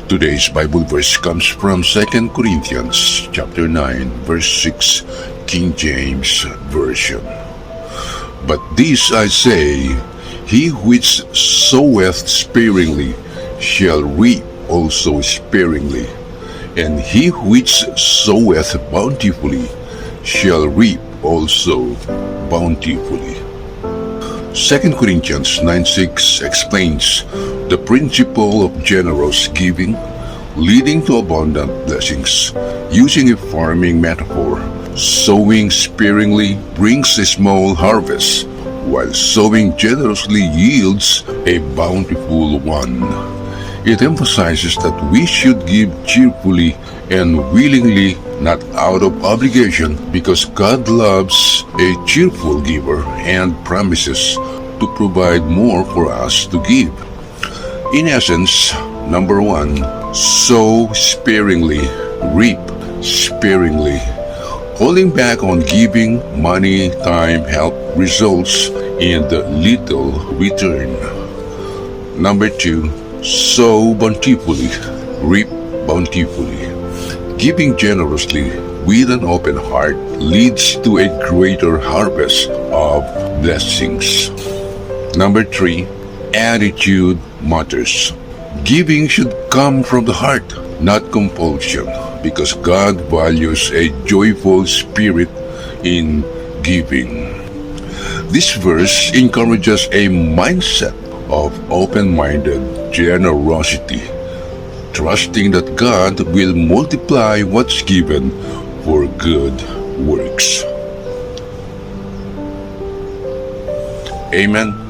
Today's Bible verse comes from 2 Corinthians chapter 9, verse 6, King James Version. But this I say, he which soweth sparingly shall reap also sparingly, and he which soweth bountifully shall reap also bountifully. 2 Corinthians 9:6 explains the principle of generous giving, leading to abundant blessings. Using a farming metaphor, sowing sparingly brings a small harvest, while sowing generously yields a bountiful one. It emphasizes that we should give cheerfully and willingly, not out of obligation, because God loves a cheerful giver and promises to provide more for us to give. In essence, number 1, sow sparingly, reap sparingly. Holding back on giving money, time, help results in little return. Number 2, sow bountifully, reap bountifully. Giving generously with an open heart leads to a greater harvest of blessings. Number 3, attitude matters. Giving should come from the heart, not compulsion, because God values a joyful spirit in giving. This verse encourages a mindset of open-minded generosity, trusting that God will multiply what's given for good works. Amen.